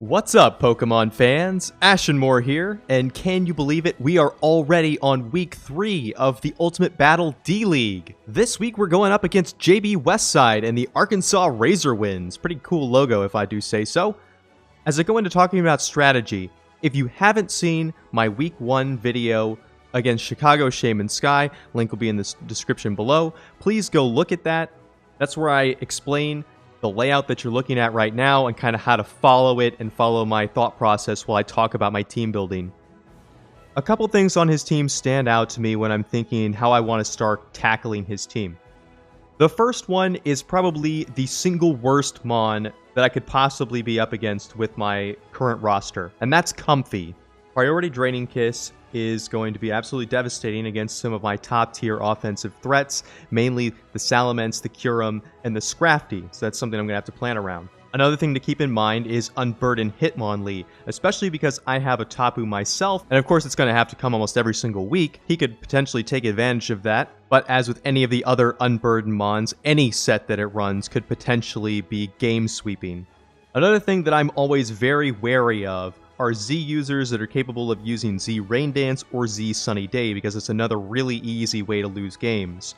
What's up, Pokemon fans? Ashenmore here, and can you believe it? We are already on week 3 of the Ultimate Battle D-League. This week we're going up against JB Westside and the Arkansas Razorwinds. Pretty cool logo if I do say so. As I go into talking about strategy, if you haven't seen my week 1 video against Chicago Shaman Sky, link will be in the description below, please go look at that. That's where I explain the layout that you're looking at right now and kind of how to follow it and follow my thought process while I talk about my team building. A couple things on his team stand out to me when I'm thinking how I want to start tackling his team. The first one is probably the single worst Mon that I could possibly be up against with my current roster, and that's Comfy. Priority Draining Kiss is going to be absolutely devastating against some of my top tier offensive threats, mainly the Salamence, the Kyurem, and the Scrafty, so that's something I'm going to have to plan around. Another thing to keep in mind is Unburden Hitmonlee, especially because I have a Tapu myself, and of course it's going to have to come almost every single week. He could potentially take advantage of that, but as with any of the other Unburdened Mons, any set that it runs could potentially be game sweeping. Another thing that I'm always very wary of are Z users that are capable of using Z Rain Dance or Z Sunny Day, because it's another really easy way to lose games.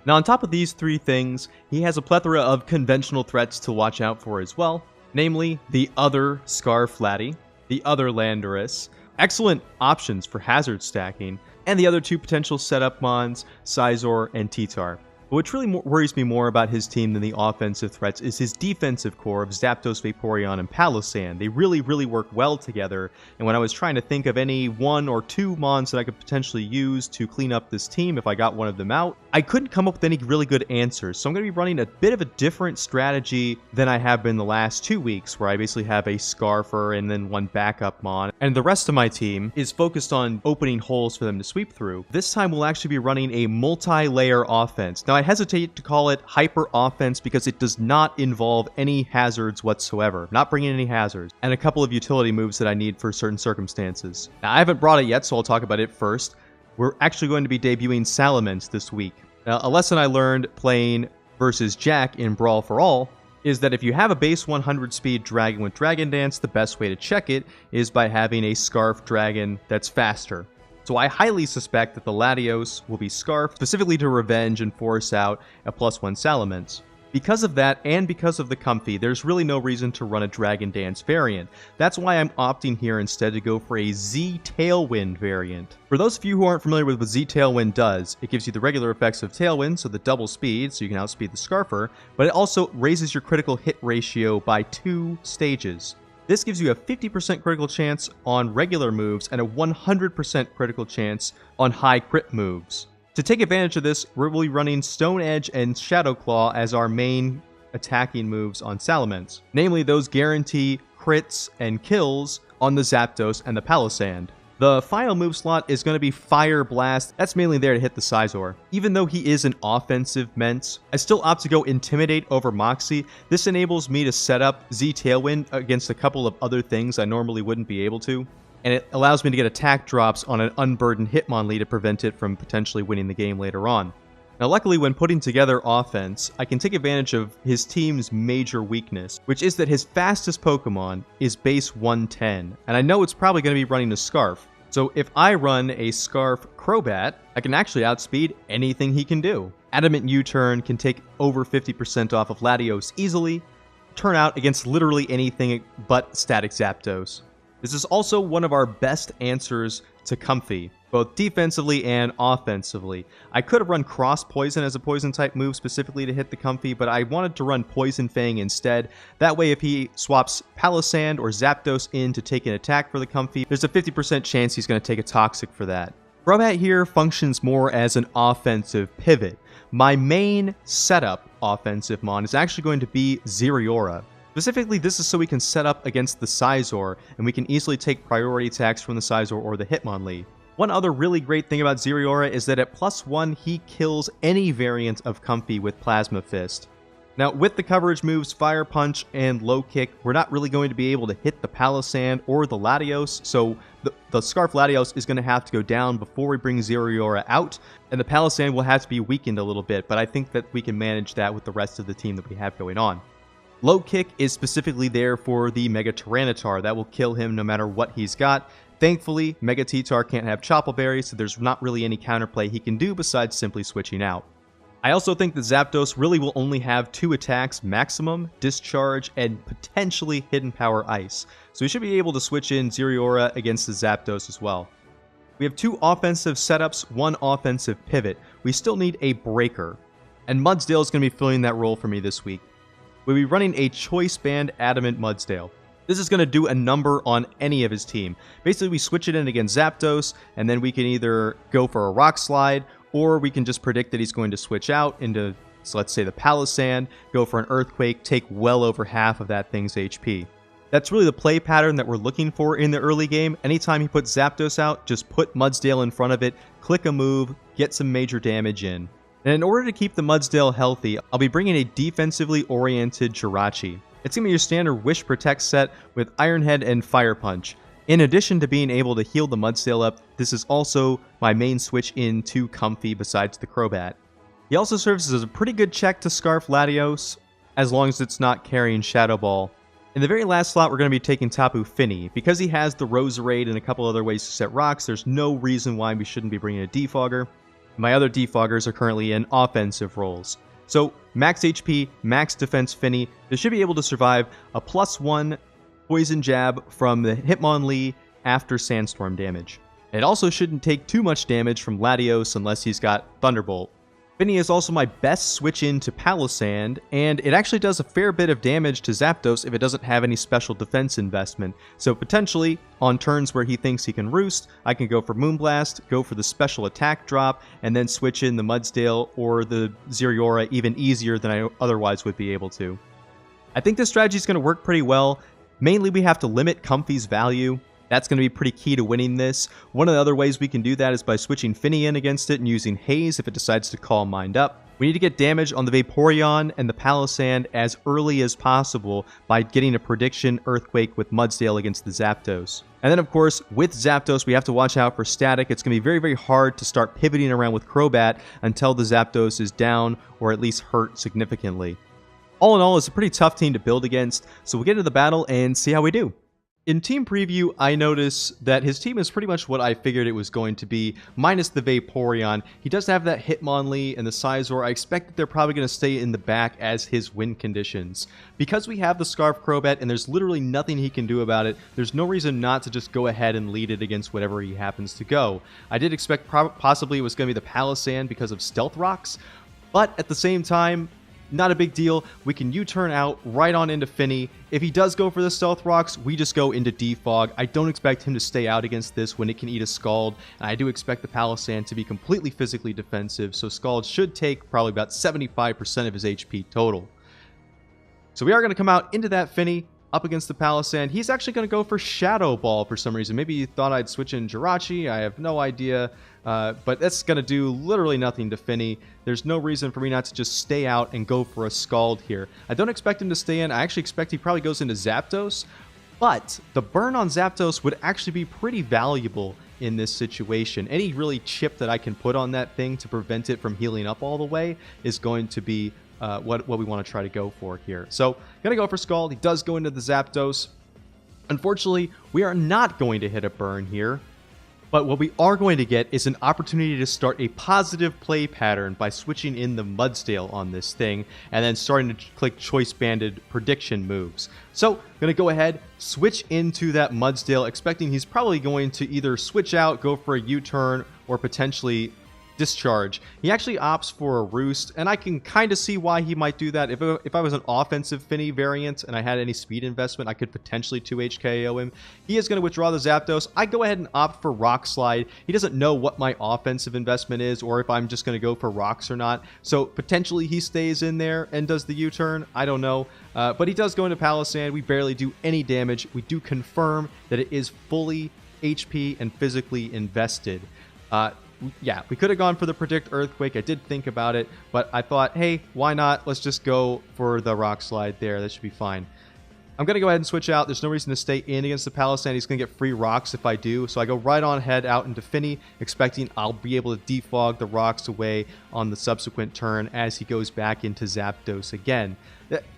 Now on top of these three things, he has a plethora of conventional threats to watch out for as well, namely the other Scarflaty, the other Landorus, excellent options for hazard stacking, and the other two potential setup mons, Scizor and Titar. But what really worries me more about his team than the offensive threats is his defensive core of Zapdos, Vaporeon, and Palossand. They really work well together, and when I was trying to think of any one or two mons that I could potentially use to clean up this team if I got one of them out, I couldn't come up with any really good answers. So I'm going to be running a bit of a different strategy than I have been the last 2 weeks, where I basically have a Scarfer and then one backup mon, and the rest of my team is focused on opening holes for them to sweep through. This time we'll actually be running a multi-layer offense. Now I hesitate to call it hyper offense because it does not involve any hazards whatsoever. Not bringing any hazards, and a couple of utility moves that I need for certain circumstances. Now I haven't brought it yet, so I'll talk about it first. We're actually going to be debuting Salamence this week. Now, a lesson I learned playing versus Jack in Brawl for All is that if you have a base 100 speed dragon with Dragon Dance, the best way to check it is by having a Scarf Dragon that's faster. So I highly suspect that the Latios will be Scarfed, specifically to revenge and force out a +1 Salamence. Because of that, and because of the Comfy, there's really no reason to run a Dragon Dance variant. That's why I'm opting here instead to go for a Z Tailwind variant. For those of you who aren't familiar with what Z Tailwind does, it gives you the regular effects of Tailwind, so the double speed, so you can outspeed the Scarfer, but it also raises your critical hit ratio by 2 stages. This gives you a 50% critical chance on regular moves and a 100% critical chance on high crit moves. To take advantage of this, we're really running Stone Edge and Shadow Claw as our main attacking moves on Salamence. Namely, those guarantee crits and kills on the Zapdos and the Palossand. The final move slot is going to be Fire Blast. That's mainly there to hit the Scizor. Even though he is an offensive Mence, I still opt to go Intimidate over Moxie. This enables me to set up Z Tailwind against a couple of other things I normally wouldn't be able to. And it allows me to get attack drops on an Unburdened Hitmonlee to prevent it from potentially winning the game later on. Now luckily, when putting together offense, I can take advantage of his team's major weakness, which is that his fastest Pokemon is base 110, and I know it's probably going to be running a Scarf. So if I run a Scarf Crobat, I can actually outspeed anything he can do. Adamant U-Turn can take over 50% off of Latios easily, turn out against literally anything but Static Zapdos. This is also one of our best answers to Comfy, both defensively and offensively. I could have run Cross Poison as a poison type move specifically to hit the Comfy, but I wanted to run Poison Fang instead. That way if he swaps Palossand or Zapdos in to take an attack for the Comfy, there's a 50% chance he's going to take a Toxic for that. Crobat here functions more as an offensive pivot. My main setup offensive mon is actually going to be Zeriora. Specifically, this is so we can set up against the Scizor, and we can easily take priority attacks from the Scizor or the Hitmonlee. One other really great thing about Zeriora is that at +1, he kills any variant of Comfy with Plasma Fist. Now, with the coverage moves Fire Punch and Low Kick, we're not really going to be able to hit the Palossand or the Latios, so the Scarf Latios is going to have to go down before we bring Zeriora out, and the Palossand will have to be weakened a little bit, but I think that we can manage that with the rest of the team that we have going on. Low kick is specifically there for the Mega Tyranitar. That will kill him no matter what he's got. Thankfully, Mega T-Tar can't have Chople Berry, so there's not really any counterplay he can do besides simply switching out. I also think that Zapdos really will only have 2 attacks maximum, Discharge, and potentially Hidden Power Ice. So we should be able to switch in Zeraora against the Zapdos as well. We have 2 offensive setups, 1 offensive pivot. We still need a breaker. And Mudsdale is going to be filling that role for me this week. We'll be running a Choice Band Adamant Mudsdale. This is going to do a number on any of his team. Basically, we switch it in against Zapdos, and then we can either go for a Rock Slide, or we can just predict that he's going to switch out into, so let's say, the Palisand, go for an Earthquake, take well over half of that thing's HP. That's really the play pattern that we're looking for in the early game. Anytime he puts Zapdos out, just put Mudsdale in front of it, click a move, get some major damage in. And in order to keep the Mudsdale healthy, I'll be bringing a defensively oriented Jirachi. It's going to be your standard Wish Protect set with Iron Head and Fire Punch. In addition to being able to heal the Mudsdale up, this is also my main switch in to Comfy besides the Crobat. He also serves as a pretty good check to Scarf Latios, as long as it's not carrying Shadow Ball. In the very last slot, we're going to be taking Tapu Fini. Because he has the Roserade and a couple other ways to set rocks, there's no reason why we shouldn't be bringing a Defogger. My other Defoggers are currently in offensive roles. So, max HP, max defense Fini, they should be able to survive a +1 Poison Jab from the Hitmonlee after Sandstorm damage. It also shouldn't take too much damage from Latios unless he's got Thunderbolt. Fini is also my best switch in to Palisand, and it actually does a fair bit of damage to Zapdos if it doesn't have any special defense investment. So potentially, on turns where he thinks he can roost, I can go for Moonblast, go for the special attack drop, and then switch in the Mudsdale or the Zeraora even easier than I otherwise would be able to. I think this strategy is going to work pretty well. Mainly we have to limit Comfy's value. That's going to be pretty key to winning this. One of the other ways we can do that is by switching Fini in against it and using Haze if it decides to call Mind Up. We need to get damage on the Vaporeon and the Palisand as early as possible by getting a prediction Earthquake with Mudsdale against the Zapdos. And then of course, with Zapdos, we have to watch out for static. It's going to be very, very hard to start pivoting around with Crobat until the Zapdos is down or at least hurt significantly. All in all, it's a pretty tough team to build against, so we'll get into the battle and see how we do. In team preview, I notice that his team is pretty much what I figured it was going to be, minus the Vaporeon. He does have that Hitmonlee and the Scizor. I expect that they're probably going to stay in the back as his win conditions. Because we have the Scarf Crobat and there's literally nothing he can do about it, there's no reason not to just go ahead and lead it against whatever he happens to go. I did expect possibly it was going to be the Palisand because of Stealth Rocks, but at the same time, not a big deal. We can U-turn out right on into Fini. If he does go for the Stealth Rocks, we just go into Defog. I don't expect him to stay out against this when it can eat a Scald, and I do expect the Palisand to be completely physically defensive, so Scald should take probably about 75% of his HP total. So we are going to come out into that Fini, up against the Palisand. He's actually going to go for Shadow Ball for some reason. Maybe he thought I'd switch in Jirachi. I have no idea. But that's going to do literally nothing to Fini. There's no reason for me not to just stay out and go for a Scald here. I don't expect him to stay in. I actually expect he probably goes into Zapdos. But the burn on Zapdos would actually be pretty valuable in this situation. Any really chip that I can put on that thing to prevent it from healing up all the way is going to be what we want to try to go for here. So, gonna go for Scald. He does go into the Zapdos. Unfortunately, we are not going to hit a burn here. But what we are going to get is an opportunity to start a positive play pattern by switching in the Mudsdale on this thing and then starting to click choice banded prediction moves. So, I'm going to go ahead, switch into that Mudsdale, expecting he's probably going to either switch out, go for a U-turn, or potentially Discharge. He actually opts for a Roost, and I can kind of see why he might do that. If I was an offensive Fini variant and I had any speed investment, I could potentially 2HKO him. He is going to withdraw the Zapdos. I go ahead and opt for Rock Slide. He doesn't know what my offensive investment is or if I'm just going to go for rocks or not. So potentially he stays in there and does the U-turn. I don't know. But he does go into Palisand. We barely do any damage. We do confirm that it is fully HP and physically invested. Yeah, we could have gone for the Predict Earthquake. I did think about it, but I thought, hey, why not? Let's just go for the Rock Slide there. That should be fine. I'm going to go ahead and switch out. There's no reason to stay in against the Palisand. He's going to get free rocks if I do. So I go right on ahead out into Finny, expecting I'll be able to defog the rocks away on the subsequent turn as he goes back into Zapdos again.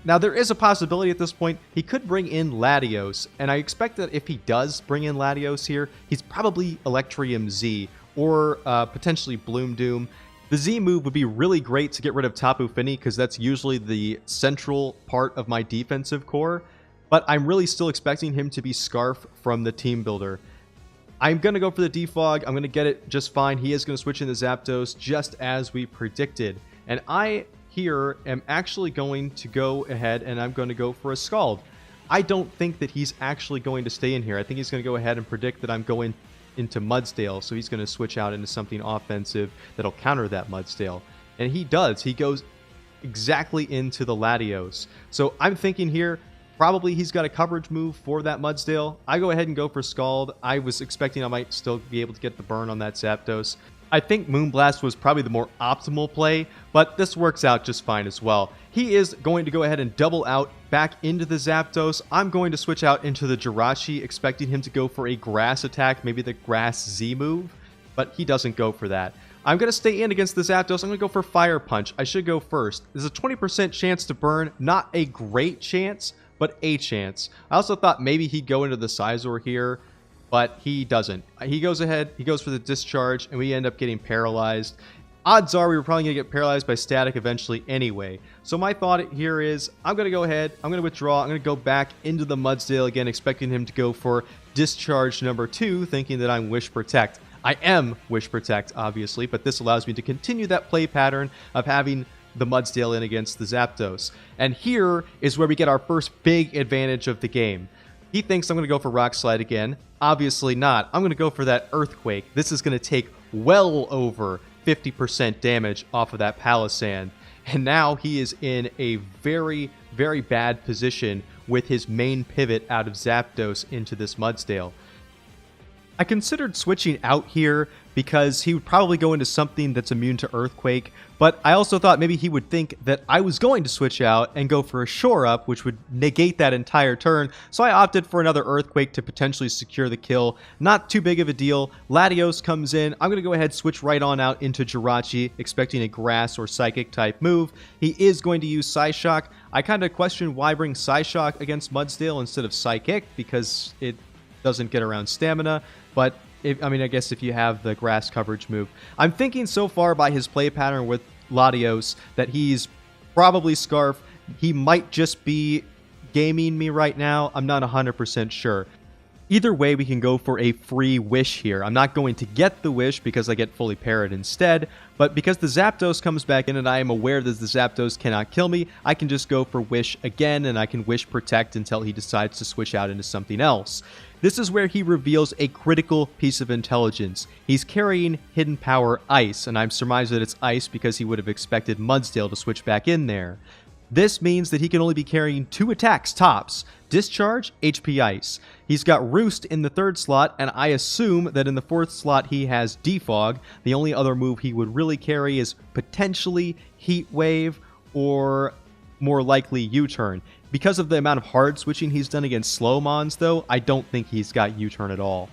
Now, there is a possibility at this point he could bring in Latios, and I expect that if he does bring in Latios here, he's probably Electrium Z or potentially Bloom Doom. The Z move would be really great to get rid of Tapu Fini because that's usually the central part of my defensive core, but I'm really still expecting him to be Scarf from the Team Builder. I'm going to go for the defog. I'm going to get it just fine. He is going to switch into Zapdos just as we predicted, and I here am actually going to go ahead and I'm going to go for a Scald. I don't think that he's actually going to stay in here. I think he's going to go ahead and predict that I'm going into Mudsdale, so he's going to switch out into something offensive that'll counter that Mudsdale. And he does. He goes exactly into the Latios. So I'm thinking here, probably he's got a coverage move for that Mudsdale. I go ahead and go for Scald. I was expecting I might still be able to get the burn on that Zapdos. I think Moonblast was probably the more optimal play, but this works out just fine as well. He is going to go ahead and double out back into the Zapdos. I'm going to switch out into the Jirachi, expecting him to go for a Grass attack, maybe the Grass Z move, but he doesn't go for that. I'm going to stay in against the Zapdos. I'm going to go for Fire Punch. I should go first. There's a 20% chance to burn, not a great chance, but a chance. I also thought maybe he'd go into the Scizor here, but he doesn't. He goes ahead, he goes for the Discharge, and we end up getting paralyzed. Odds are we were probably going to get paralyzed by Static eventually anyway. So my thought here is, I'm going to go ahead, I'm going to withdraw, I'm going to go back into the Mudsdale again, expecting him to go for Discharge number 2, thinking that I'm Wish Protect. I am Wish Protect, obviously, but this allows me to continue that play pattern of having the Mudsdale in against the Zapdos. And here is where we get our first big advantage of the game. He thinks I'm going to go for Rock Slide again. Obviously not. I'm going to go for that Earthquake. This is going to take well over 50% damage off of that Palisand. And now he is in a very, very bad position with his main pivot out of Zapdos into this Mudsdale. I considered switching out here because he would probably go into something that's immune to Earthquake, but I also thought maybe he would think that I was going to switch out and go for a Shore Up, which would negate that entire turn, so I opted for another Earthquake to potentially secure the kill. Not too big of a deal. Latios comes in. I'm going to go ahead and switch right on out into Jirachi, expecting a Grass or Psychic type move. He is going to use Psyshock. I kind of question why bring Psyshock against Mudsdale instead of Psychic, because it doesn't get around Stamina, but I guess if you have the Grass coverage move. I'm thinking so far by his play pattern with Latios that he's probably Scarf. He might just be gaming me right now. I'm not 100% sure. Either way, we can go for a free Wish here. I'm not going to get the Wish because I get fully parried instead, but because the Zapdos comes back in and I am aware that the Zapdos cannot kill me, I can just go for Wish again and I can Wish Protect until he decides to switch out into something else. This is where he reveals a critical piece of intelligence. He's carrying Hidden Power Ice, and I'm surmising that it's Ice because he would have expected Mudsdale to switch back in there. This means that he can only be carrying 2 attacks tops, Discharge, HP Ice. He's got Roost in the 3rd slot, and I assume that in the 4th slot he has Defog. The only other move he would really carry is potentially Heat Wave or more likely U-Turn. Because of the amount of hard switching he's done against slow mons, though, I don't think he's got U-Turn at all.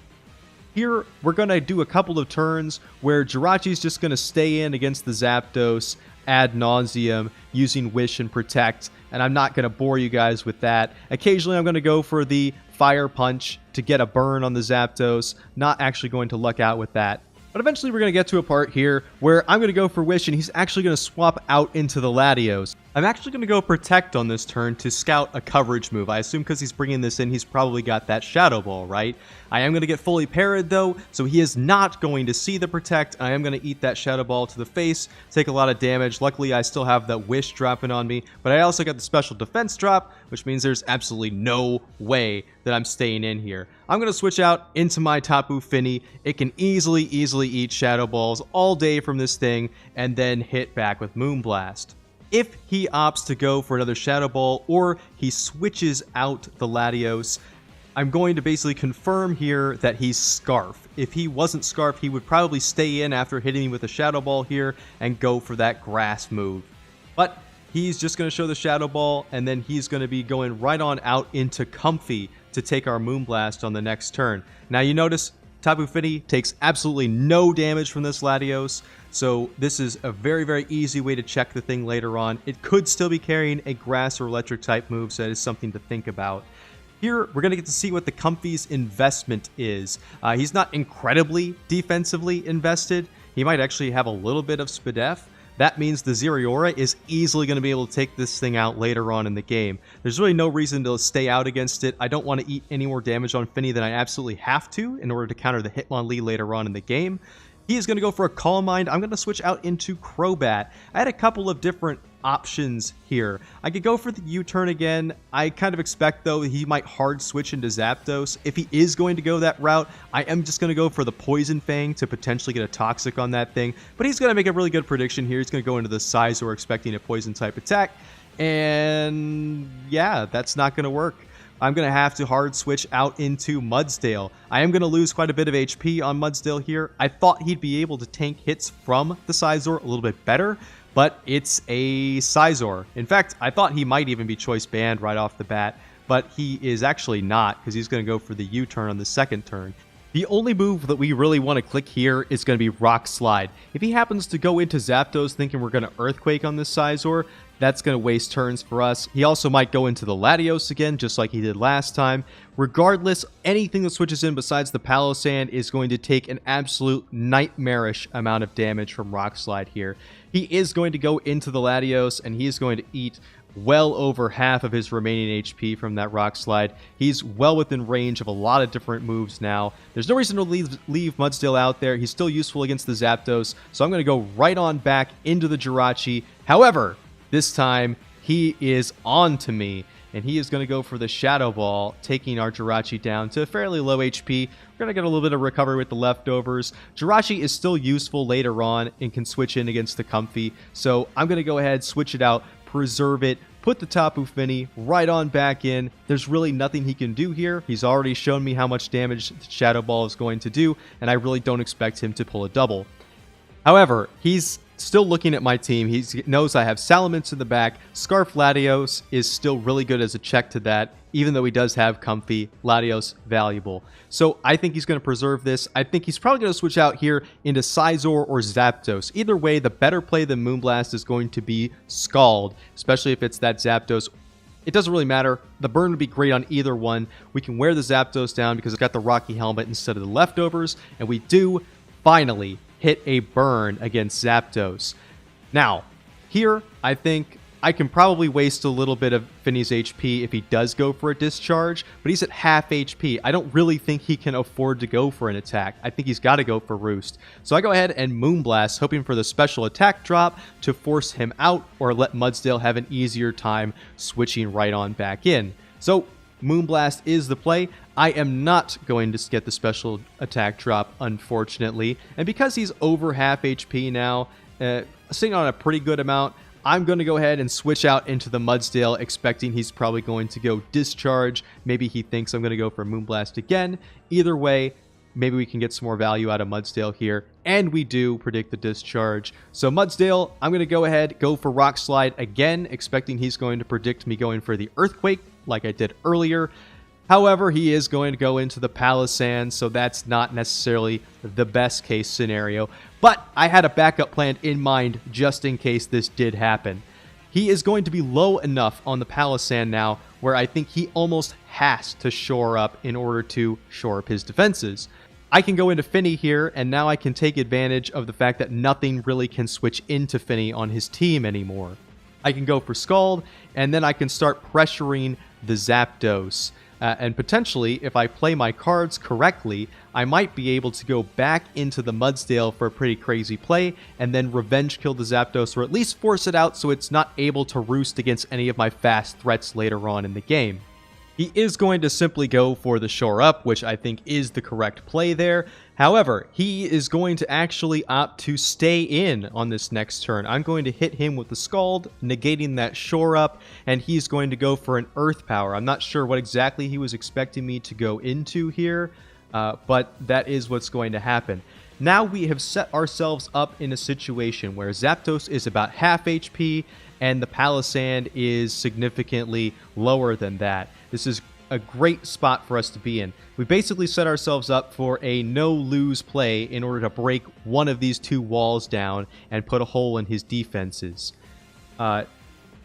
Here, we're going to do a couple of turns where Jirachi's just going to stay in against the Zapdos ad nauseum using Wish and Protect, and I'm not going to bore you guys with that. Occasionally, I'm going to go for the Fire Punch to get a burn on the Zapdos, not actually going to luck out with that. But eventually we're going to get to a part here where I'm going to go for Wish and he's actually going to swap out into the Latios. I'm actually going to go Protect on this turn to scout a coverage move. I assume because he's bringing this in, he's probably got that Shadow Ball, right? I am going to get fully parried though, so he is not going to see the Protect. I am going to eat that Shadow Ball to the face, take a lot of damage. Luckily, I still have that Wish dropping on me, but I also got the Special Defense drop, which means there's absolutely no way that I'm staying in here. I'm going to switch out into my Tapu Fini. It can easily eat Shadow Balls all day from this thing, and then hit back with Moonblast. If he opts to go for another Shadow Ball, or he switches out the Latios, I'm going to basically confirm here that he's Scarf. If he wasn't Scarf, he would probably stay in after hitting me with a Shadow Ball here and go for that Grass move. But he's just going to show the Shadow Ball, and then he's going to be going right on out into Comfy to take our Moonblast on the next turn. Now you notice Tapu Fini takes absolutely no damage from this Latios, so this is a very, very easy way to check the thing later on. It could still be carrying a Grass or Electric type move, so that is something to think about. Here, we're going to get to see what the Comfy's investment is. He's not incredibly defensively invested. He might actually have a little bit of Spadef. That means the Zeraora is easily going to be able to take this thing out later on in the game. There's really no reason to stay out against it. I don't want to eat any more damage on Fini than I absolutely have to in order to counter the Hitmonlee later on in the game. He is going to go for a Calm Mind. I'm going to switch out into Crobat. I had a couple of different options here. I could go for the U-turn again. I kind of expect, though, he might hard switch into Zapdos. If he is going to go that route, I am just going to go for the Poison Fang to potentially get a Toxic on that thing. But he's going to make a really good prediction here. He's going to go into the Scizor expecting a Poison-type attack. And yeah, that's not going to work. I'm going to have to hard switch out into Mudsdale. I am going to lose quite a bit of HP on Mudsdale here. I thought he'd be able to tank hits from the Scizor a little bit better, but it's a Scizor. In fact, I thought he might even be choice banned right off the bat, but he is actually not, because he's going to go for the U-turn on the second turn. The only move that we really want to click here is going to be Rock Slide. If he happens to go into Zapdos thinking we're going to Earthquake on this Scizor, that's going to waste turns for us. He also might go into the Latios again, just like he did last time. Regardless, anything that switches in besides the Palossand is going to take an absolute nightmarish amount of damage from Rock Slide here. He is going to go into the Latios, and he is going to eat well over half of his remaining HP from that Rock Slide. He's well within range of a lot of different moves now. There's no reason to leave Mudsdale out there. He's still useful against the Zapdos, so I'm going to go right on back into the Jirachi. However, this time, he is on to me, and he is going to go for the Shadow Ball, taking our Jirachi down to fairly low HP. We're going to get a little bit of recovery with the leftovers. Jirachi is still useful later on and can switch in against the Comfy, so I'm going to go ahead, switch it out, preserve it, put the Tapu Fini right on back in. There's really nothing he can do here. He's already shown me how much damage the Shadow Ball is going to do, and I really don't expect him to pull a double. However, he's still looking at my team. He knows I have Salamence in the back. Scarf Latios is still really good as a check to that, even though he does have Comfy. Latios valuable. So I think he's going to preserve this. I think he's probably going to switch out here into Scizor or Zapdos. Either way, the better play than Moonblast is going to be Scald, especially if it's that Zapdos. It doesn't really matter. The burn would be great on either one. We can wear the Zapdos down because it's got the Rocky Helmet instead of the leftovers, and we do finally hit a burn against Zapdos. Now, here, I think I can probably waste a little bit of Fini's HP if he does go for a discharge, but he's at half HP. I don't really think he can afford to go for an attack. I think he's got to go for Roost. So I go ahead and Moonblast, hoping for the special attack drop to force him out or let Mudsdale have an easier time switching right on back in. So Moonblast is the play. I am not going to get the special attack drop, unfortunately. And because he's over half HP now, sitting on a pretty good amount, I'm going to go ahead and switch out into the Mudsdale, expecting he's probably going to go Discharge. Maybe he thinks I'm going to go for Moonblast again. Either way, maybe we can get some more value out of Mudsdale here. And we do predict the Discharge. So Mudsdale, I'm going to go ahead, go for Rock Slide again, expecting he's going to predict me going for the Earthquake, like I did earlier. However, he is going to go into the Palossand, so that's not necessarily the best case scenario. But I had a backup plan in mind just in case this did happen. He is going to be low enough on the Palossand now where I think he almost has to shore up in order to shore up his defenses. I can go into Fini here, and now I can take advantage of the fact that nothing really can switch into Fini on his team anymore. I can go for Scald, and then I can start pressuring the Zapdos. And potentially, if I play my cards correctly, I might be able to go back into the Mudsdale for a pretty crazy play, and then revenge kill the Zapdos, or at least force it out so it's not able to roost against any of my fast threats later on in the game. He is going to simply go for the Shore Up, which I think is the correct play there. However, he is going to actually opt to stay in on this next turn. I'm going to hit him with the Scald, negating that Shore Up, and he's going to go for an Earth Power. I'm not sure what exactly he was expecting me to go into here, but that is what's going to happen. Now we have set ourselves up in a situation where Zapdos is about half HP, and the Palisand is significantly lower than that. This is a great spot for us to be in. We basically set ourselves up for a no-lose play in order to break one of these two walls down and put a hole in his defenses.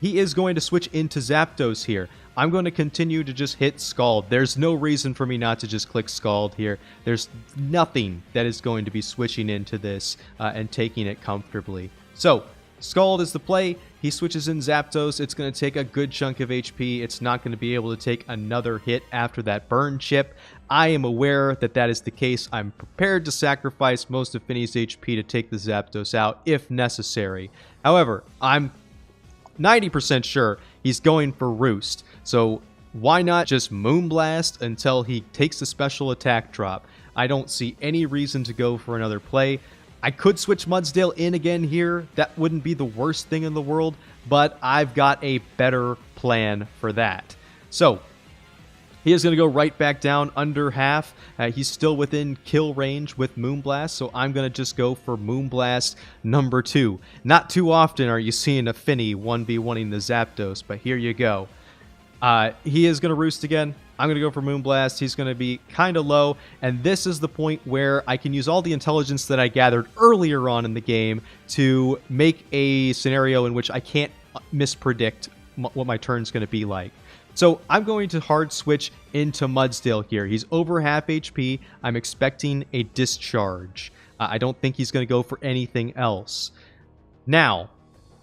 He is going to switch into Zapdos here. I'm going to continue to just hit Scald. There's no reason for me not to just click Scald here. There's nothing that is going to be switching into this and taking it comfortably. So, Scald is the play. He switches in Zapdos. It's going to take a good chunk of HP. It's not going to be able to take another hit after that burn chip. I am aware that that is the case. I'm prepared to sacrifice most of Finny's HP to take the Zapdos out if necessary. However, I'm 90% sure he's going for Roost. So why not just Moonblast until he takes the special attack drop? I don't see any reason to go for another play. I could switch Mudsdale in again here. That wouldn't be the worst thing in the world, but I've got a better plan for that. So he is going to go right back down under half. He's still within kill range with Moonblast, so I'm going to just go for Moonblast number 2. Not too often are you seeing a Finny 1v1ing the Zapdos, but here you go. He is going to Roost again. I'm going to go for Moonblast. He's going to be kind of low, and this is the point where I can use all the intelligence that I gathered earlier on in the game to make a scenario in which I can't mispredict what my turn's going to be like. So I'm going to hard switch into Mudsdale here. He's over half HP. I'm expecting a discharge. I don't think he's going to go for anything else. Now,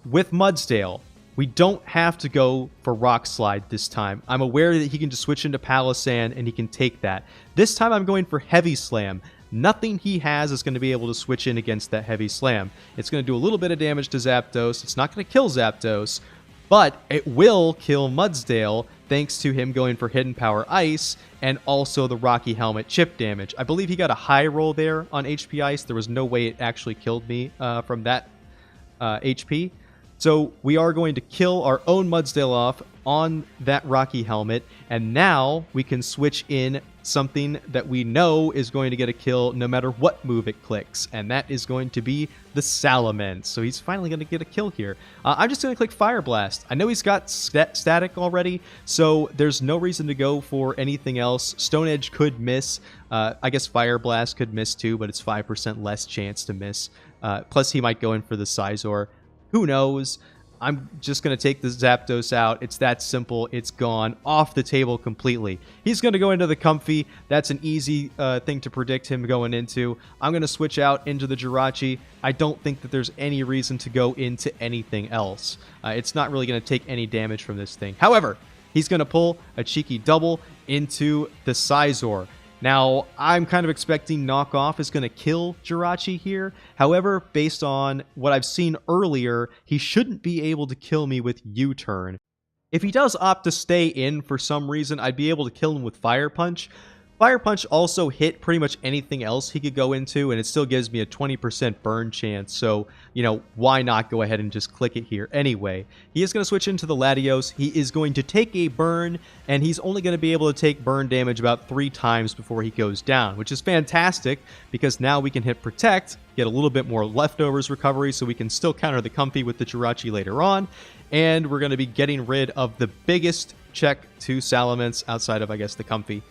with Mudsdale, we don't have to go for Rock Slide this time. I'm aware that he can just switch into Palisand and he can take that. This time I'm going for Heavy Slam. Nothing he has is going to be able to switch in against that Heavy Slam. It's going to do a little bit of damage to Zapdos. It's not going to kill Zapdos, but it will kill Mudsdale thanks to him going for Hidden Power Ice and also the Rocky Helmet chip damage. I believe he got a high roll there on HP Ice. There was no way it actually killed me from that HP. So we are going to kill our own Mudsdale off on that Rocky Helmet, and now we can switch in something that we know is going to get a kill no matter what move it clicks, and that is going to be the Salamence. So he's finally going to get a kill here. I'm just going to click Fire Blast. I know he's got static already, so there's no reason to go for anything else. Stone Edge could miss. I guess Fire Blast could miss too, but it's 5% less chance to miss. Plus he might go in for the Scizor. Who knows? I'm just going to take the Zapdos out. It's that simple. It's gone off the table completely. He's going to go into the Comfy. That's an easy thing to predict him going into. I'm going to switch out into the Jirachi. I don't think that there's any reason to go into anything else. It's not really going to take any damage from this thing. However, he's going to pull a cheeky double into the Scizor. Now, I'm kind of expecting Knockoff is going to kill Jirachi here. However, based on what I've seen earlier, he shouldn't be able to kill me with U-turn. If he does opt to stay in for some reason, I'd be able to kill him with Fire Punch. Fire Punch also hit pretty much anything else he could go into, and it still gives me a 20% burn chance, so, you know, why not go ahead and just click it here anyway. He is going to switch into the Latios. He is going to take a burn, and he's only going to be able to take burn damage about 3 times before he goes down, which is fantastic, because now we can hit Protect, get a little bit more leftovers recovery, so we can still counter the Comfy with the Jirachi later on, and we're going to be getting rid of the biggest check to Salamence outside of, I guess, the Comfy.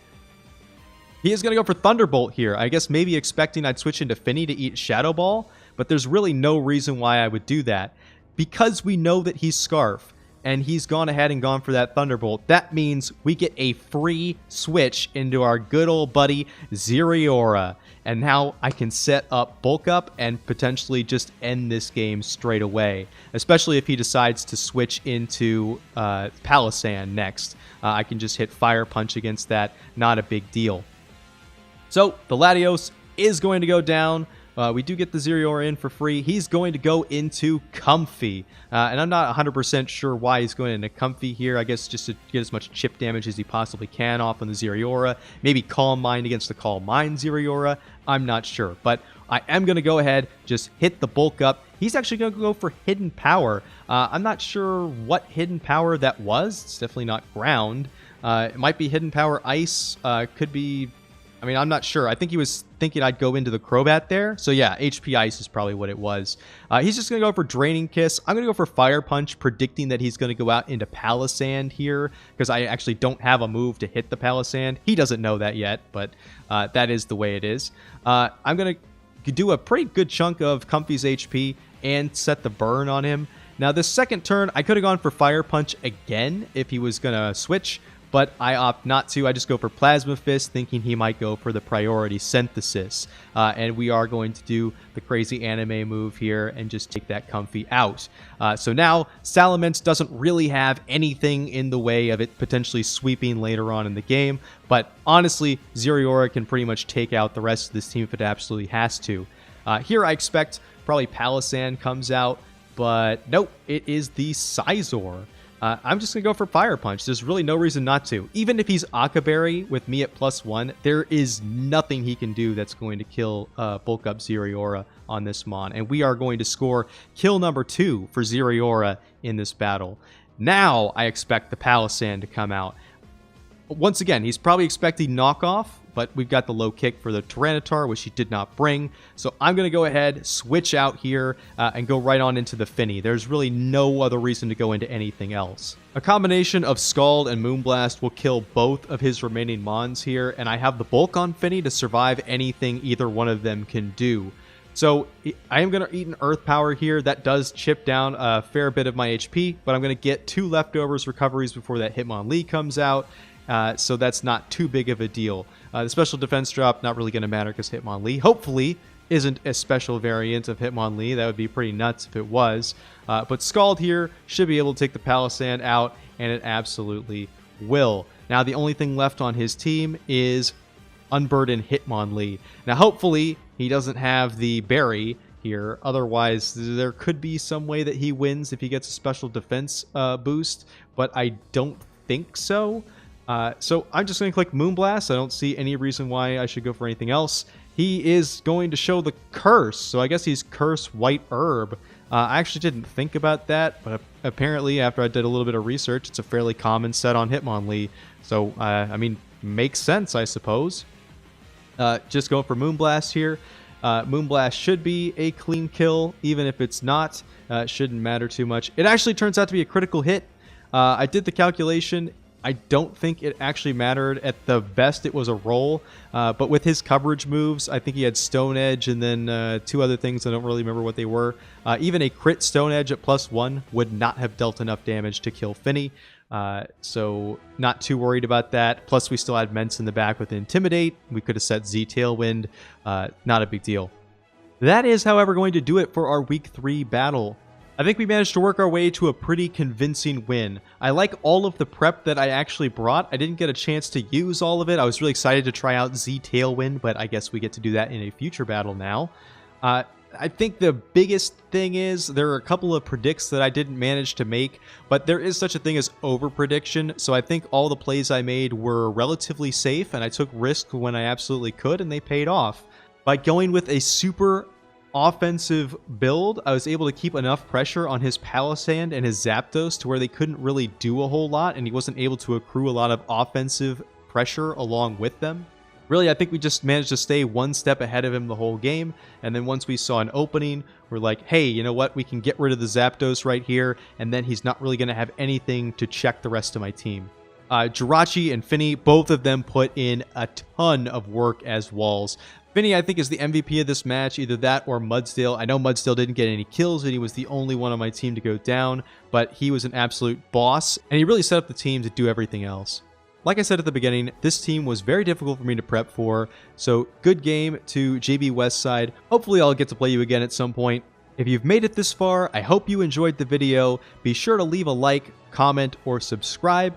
He is going to go for Thunderbolt here. I guess maybe expecting I'd switch into Finny to eat Shadow Ball, but there's really no reason why I would do that. Because we know that he's Scarf, and he's gone ahead and gone for that Thunderbolt, that means we get a free switch into our good old buddy Zeriora. And now I can set up Bulk Up and potentially just end this game straight away, especially if he decides to switch into Palisand next. I can just hit Fire Punch against that, not a big deal. So, the Latios is going to go down. We do get the Zeriora in for free. He's going to go into Comfy. And I'm not 100% sure why he's going into Comfy here. I guess just to get as much chip damage as he possibly can off on the Zeriora. Maybe Calm Mind against the Calm Mind Zeriora. I'm not sure. But I am going to go ahead, just hit the Bulk Up. He's actually going to go for Hidden Power. I'm not sure what Hidden Power that was. It's definitely not Ground. It might be Hidden Power Ice. Could be I mean, I'm not sure. I think he was thinking I'd go into the Crobat there. So yeah, HP Ice is probably what it was. He's just going to go for Draining Kiss. I'm going to go for Fire Punch, predicting that he's going to go out into Palisand here, because I actually don't have a move to hit the Palisand. He doesn't know that yet, but that is the way it is. I'm going to do a pretty good chunk of Comfy's HP and set the burn on him. Now, this second turn, I could have gone for Fire Punch again if he was going to switch, but I opt not to. I just go for Plasma Fist, thinking he might go for the Priority Synthesis. And we are going to do the crazy anime move here and just take that Comfy out. So now, Salamence doesn't really have anything in the way of it potentially sweeping later on in the game, but honestly, Zeraora can pretty much take out the rest of this team if it absolutely has to. Here I expect probably Palisand comes out, but nope, it is the Scizor. I'm just going to go for Fire Punch. There's really no reason not to. Even if he's Akaberry with me at +1, there is nothing he can do that's going to kill Bulk Up Zeraora on this Mon. And we are going to score kill number 2 for Zeraora in this battle. Now I expect the Palisand to come out. Once again, he's probably expecting knockoff, but we've got the low kick for the Tyranitar, which he did not bring. So I'm going to go ahead, switch out here, and go right on into the Finny. There's really no other reason to go into anything else. A combination of Scald and Moonblast will kill both of his remaining Mons here, and I have the bulk on Finny to survive anything either one of them can do. So I am going to eat an Earth Power here. That does chip down a fair bit of my HP, but I'm going to get 2 leftovers recoveries before that Hitmonlee comes out. So that's not too big of a deal. The special defense drop, not really going to matter because Hitmonlee, hopefully, isn't a special variant of Hitmonlee. That would be pretty nuts if it was. But Scald here should be able to take the Palisand out, and it absolutely will. Now, the only thing left on his team is Unburden Hitmonlee. Now, hopefully, he doesn't have the Berry here. Otherwise, there could be some way that he wins if he gets a special defense boost, but I don't think so. So I'm just going to click Moonblast. I don't see any reason why I should go for anything else. He is going to show the Curse, so I guess he's Curse White Herb. I actually didn't think about that, but apparently after I did a little bit of research, it's a fairly common set on Hitmonlee. So, I mean, makes sense, I suppose. Just going for Moonblast here. Moonblast should be a clean kill, even if it's not. It shouldn't matter too much. It actually turns out to be a critical hit. I did the calculation. I don't think it actually mattered. At the best, it was a roll. But with his coverage moves, I think he had Stone Edge and then 2 other things. I don't really remember what they were. Even a crit Stone Edge at +1 would not have dealt enough damage to kill Finny. So not too worried about that. Plus, we still had Mence in the back with Intimidate. We could have set Z Tailwind. Not a big deal. That is, however, going to do it for our Week 3 battle. I think we managed to work our way to a pretty convincing win. I like all of the prep that I actually brought. I didn't get a chance to use all of it. I was really excited to try out Z Tailwind, but I guess we get to do that in a future battle now. I think the biggest thing is there are a couple of predicts that I didn't manage to make, but there is such a thing as over-prediction, so I think all the plays I made were relatively safe, and I took risks when I absolutely could, and they paid off. By going with a super offensive build, I was able to keep enough pressure on his Palisand and his Zapdos to where they couldn't really do a whole lot, and he wasn't able to accrue a lot of offensive pressure along with them. Really, I think we just managed to stay one step ahead of him the whole game, and then once we saw an opening, we're like, hey, you know what, we can get rid of the Zapdos right here, and then he's not really going to have anything to check the rest of my team. Jirachi and Finny, both of them put in a ton of work as walls. Finny, I think, is the MVP of this match, either that or Mudsdale. I know Mudsdale didn't get any kills, and he was the only one on my team to go down, but he was an absolute boss, and he really set up the team to do everything else. Like I said at the beginning, this team was very difficult for me to prep for, so good game to JB Westside. Hopefully I'll get to play you again at some point. If you've made it this far, I hope you enjoyed the video. Be sure to leave a like, comment, or subscribe.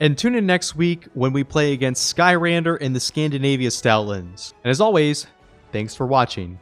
And tune in next week when we play against Skyrander in the Scandinavia Stoutlands. And as always, thanks for watching.